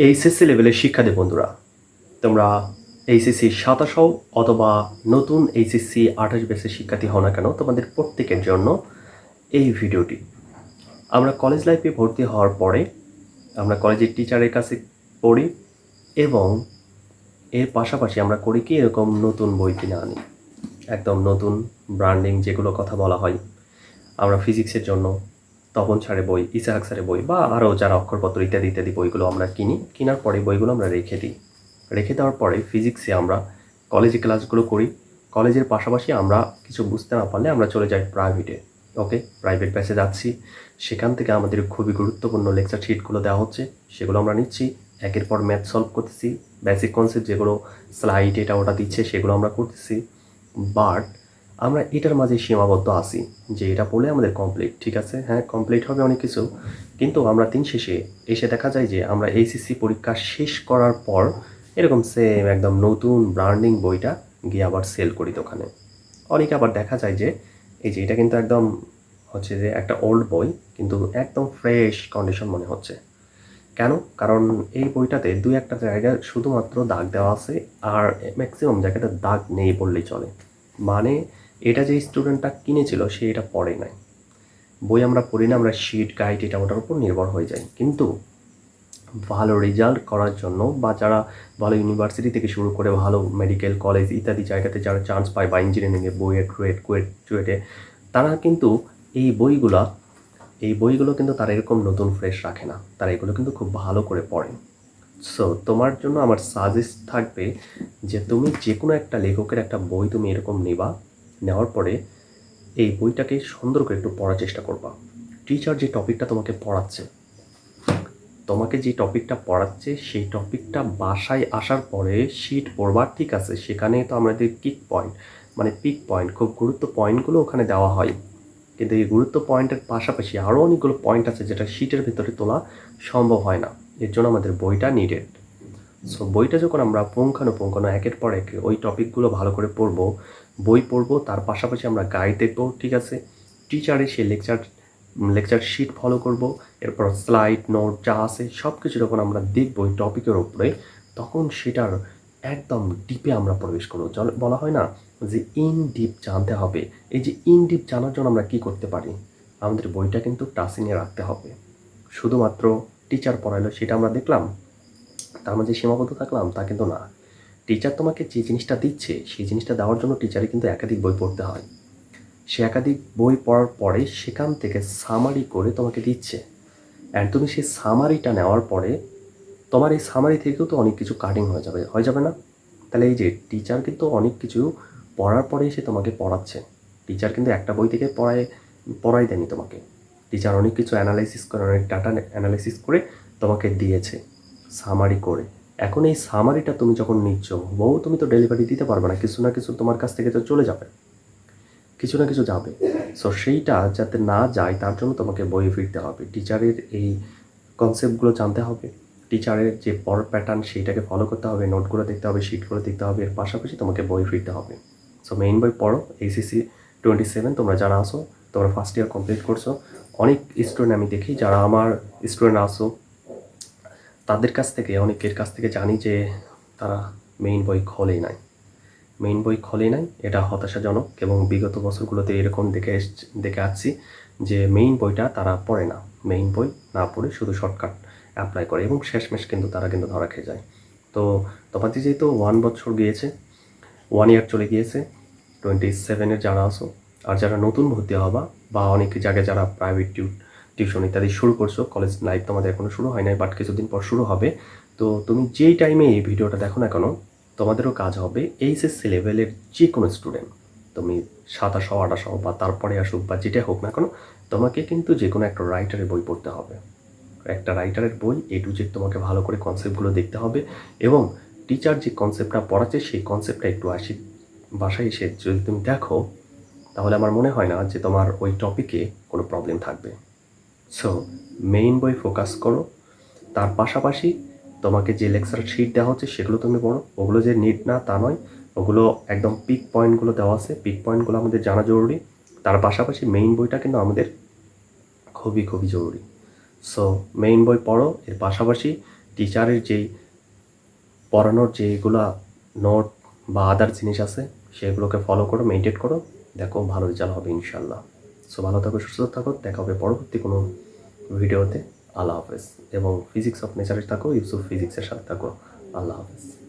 HSC লেভেলের শিক্ষার্থী বন্ধুরা, তোমরা এইচএসসি 27 হও অথবা নতুন এইচএসসি 28 ব্যাচের শিক্ষার্থী হও না কেন, তোমাদের প্রত্যেকের জন্য এই ভিডিওটি। আমরা কলেজ লাইফে ভর্তি হওয়ার পরে আমরা কলেজের টিচারের কাছে পড়ি এবং এর পাশাপাশি আমরা করি কি, এরকম নতুন বই কিনে আনি, একদম নতুন ব্র্যান্ডিং যেগুলো কথা বলা হয়। আমরা ফিজিক্সের জন্য তপন স্যারের বই, ইসাহাক স্যারের বই বা আরও যারা অক্ষরপত্র ইত্যাদি ইত্যাদি বইগুলো আমরা কিনি। কেনার পরে বইগুলো আমরা রেখে দিই। রেখে দেওয়ার পরে ফিজিক্সে আমরা কলেজে ক্লাসগুলো করি। কলেজের পাশাপাশি আমরা কিছু বুঝতে না পারলে আমরা চলে যাই প্রাইভেটে। ওকে, প্রাইভেট ব্যাচে যাচ্ছি, সেখান থেকে আমাদের খুবই গুরুত্বপূর্ণ লেকচার শিটগুলো দেওয়া হচ্ছে, সেগুলো আমরা নিচ্ছি। একের পর ম্যাথ সলভ করতেছি, বেসিক কনসেপ্ট যেগুলো স্লাইড এটা ওটা দিচ্ছে সেগুলো আমরা করতেছি। বাট আমরা এটার মাঝে সীমাবদ্ধ আছি যে এটা পড়লে আমাদের কমপ্লিট, ঠিক আছে, হ্যাঁ কমপ্লিট হবে অনেক কিছু, কিন্তু আমরা দিন শেষে এসে দেখা যায় যে আমরা এইচএসসি পরীক্ষা শেষ করার পর এরকম সেম একদম নতুন ব্র্যান্ডিং বইটা গিয়ে আবার সেল করি দোকানে। অনেকে আবার দেখা যায় যে এই যে এটা কিন্তু একদম হচ্ছে যে একটা ওল্ড বই, কিন্তু একদম ফ্রেশ কন্ডিশন মনে হচ্ছে। কেন? কারণ এই বইটাতে দুই একটা জায়গায় শুধুমাত্র দাগ দেওয়া আছে, আর ম্যাক্সিমাম জায়গাতে দাগ নেই বললেই চলে। মানে এটা যে স্টুডেন্টটা কিনেছিল সে এটা পড়ে নাই। বই আমরা পড়ি না, আমরা শিট গাইড এটা ওটার উপর নির্ভর হয়ে যাই। কিন্তু ভালো রেজাল্ট করার জন্য বা যারা ভালো ইউনিভার্সিটি থেকে শুরু করে ভালো মেডিকেল কলেজ ইত্যাদি জায়গাতে যারা চান্স পায় বা ইঞ্জিনিয়ারিংয়ে বইয়ে কুয়েটে, তারা কিন্তু এই বইগুলো কিন্তু তারা এরকম নতুন ফ্রেশ রাখে না, তারা এগুলো কিন্তু খুব ভালো করে পড়ে। সো তোমার জন্য আমার সাজেস্ট থাকবে যে তুমি যে কোনো একটা লেখকের একটা বই তুমি এরকম নেবা, নেওয়ার পরে এই বইটাকে সুন্দর করে একটু পড়ার চেষ্টা করবা। টিচার যে টপিকটা তোমাকে যে টপিকটা পড়াচ্ছে সেই টপিকটা বাসায় আসার পরে শিট পড়বার, ঠিক আছে, সেখানে তো আমাদের পিক পয়েন্ট খুব গুরুত্ব পয়েন্টগুলো ওখানে দেওয়া হয়, কিন্তু এই গুরুত্ব পয়েন্টের পাশাপাশি আরও অনেকগুলো পয়েন্ট আছে যেটা শিটের ভিতরে তোলা সম্ভব হয় না। এর জন্য আমাদের বইটা নিডেড। সো বইটা যখন আমরা পুঙ্খানুপুঙ্খ একের পর এক ওই টপিকগুলো ভালো করে পড়বো, বই পড়বো, তার পাশাপাশি আমরা গাইড দেখবো, ঠিক আছে, টিচারের সেই লেকচার শিট ফলো করব, এরপর স্লাইড নোট যা আছে সব কিছু যখন আমরা দেখবো ওই টপিকের উপরে, তখন সেটার একদম ডিপে আমরা প্রবেশ করবো। বলা হয় না যে ইন ডিপ জানতে হবে। এই যে ইন ডিপ জানার জন্য আমরা কী করতে পারি, আমাদের বইটা কিন্তু টাচিংয়ে রাখতে হবে। শুধুমাত্র টিচার পড়াইলো সেটা আমরা দেখলাম, তার মাঝে সীমাবদ্ধ থাকলাম, তা কিন্তু না। টিচার তোমাকে যে জিনিসটা দিচ্ছে সেই জিনিসটা দেওয়ার জন্য টিচারে কিন্তু একাধিক বই পড়তে হয়। সে একাধিক বই পড়ার পরে সেখান থেকে সামারি করে তোমাকে দিচ্ছে, অ্যান্ড তুমি সেই সামারিটা নেওয়ার পরে তোমার এই সামারি থেকেও তো অনেক কিছু কাটিং হয়ে যাবে না? তাহলে এই যে টিচার কিন্তু অনেক কিছু পড়ার পরে সে তোমাকে পড়াচ্ছে। টিচার কিন্তু একটা বই থেকে পড়াই দেয়নি তোমাকে। টিচার অনেক কিছু অ্যানালাইসিস করে, অনেক ডাটা অ্যানালাইসিস করে তোমাকে দিয়েছে সামারি করে। এখন এই সামারিটা তুমি যখন নিচ্ছ, তুমি তো ডেলিভারি দিতে পারবে না, কিছু না কিছু তোমার কাছ থেকে তো চলে যাবে, কিছু না কিছু যাবে। সো সেইটা যাতে না যায় তার জন্য তোমাকে বইয়ে ফিরতে হবে, টিচারের এই কনসেপ্টগুলো জানতে হবে, টিচারের যে পড়ার প্যাটার্ন সেইটাকে ফলো করতে হবে, নোটগুলো দেখতে হবে, শিটগুলো দেখতে হবে, এর পাশাপাশি তোমাকে বই ফিরতে হবে। সো মেইন বই পড়ো। এইচএসসি 27 তোমরা যারা আসো, তোমরা ফার্স্ট ইয়ার কমপ্লিট করছো, অনেক স্টুডেন্ট আমি দেখি যারা আমার স্টুডেন্ট আসো, তাদের কাছ থেকে অনেকের কাছ থেকে জানি যে তারা মেইন বই খোলেই নাই। এটা হতাশাজনক, এবং বিগত বছরগুলোতে এরকম দেখে আসছি যে মেইন বইটা তারা পড়ে না, মেইন বই না পড়ে শুধু শর্টকাট অ্যাপ্লাই করে, এবং শেষমেশ কিন্তু তারা কিন্তু ধরা খেয়ে যায়। তো তোমাদের যেহেতু 1 বছর গিয়েছে, 1 ইয়ার চলে গিয়েছে, 27 যারা আসো, আর যারা নতুন ভর্তি হবা বা অনেক জায়গায় যারা প্রাইভেট টিউশন ইত্যাদি শুরু করছো, কলেজ লাইফ তোমাদের এখনও শুরু হয় নাই, বাট কিছুদিন পর শুরু হবে। তো তুমি যেই টাইমে এই ভিডিওটা দেখো না কেন, তোমাদেরও কাজ হবে এইচএসসি লেভেলের যে কোনো স্টুডেন্ট, তুমি 27 28 বা তারপরে আসুক বা যেটা হোক না কেন, তোমাকে কিন্তু যে কোনো একটা রাইটারের বই পড়তে হবে। একটা রাইটারের বই এ টু জেড তোমাকে ভালো করে কনসেপ্টগুলো দেখতে হবে, এবং টিচার যে কনসেপ্টটা পড়াচ্ছে সেই কনসেপ্টটা একটু বাসায় এসে যদি তুমি দেখো, তাহলে আমার মনে হয় না যে তোমার ওই টপিকে কোনো প্রবলেম থাকবে। সো মেইন বই ফোকাস করো, তার পাশাপাশি তোমাকে যে লেকচার শিট দেওয়া হচ্ছে সেগুলো তুমি পড়ো। ওগুলো যে নিট না তা নয়, ওগুলো একদম পিক পয়েন্টগুলো দেওয়া আছে, পিক পয়েন্টগুলো আমাদের জানা জরুরি। তার পাশাপাশি মেইন বইটা কিন্তু আমাদের খুবই খুবই জরুরি। সো মেইন বই পড়ো, এর পাশাপাশি টিচারের যেই পড়ানোর যেগুলা নোট বা আদার জিনিস আছে সেগুলোকে ফলো করো, মেনটেন করো, দেখো ভালো রেজাল্ট হবে ইনশাল্লাহ। সো ভালো থাকো, সুস্থ থাকো, দেখা হবে পরবর্তী কোনো ভিডিওতে। আল্লাহ হাফেজ। এবং ফিজিক্স অফ নেচারে থাকো, ইউসুফ ফিজিক্সের সাথে থাকো। আল্লাহ হাফেজ।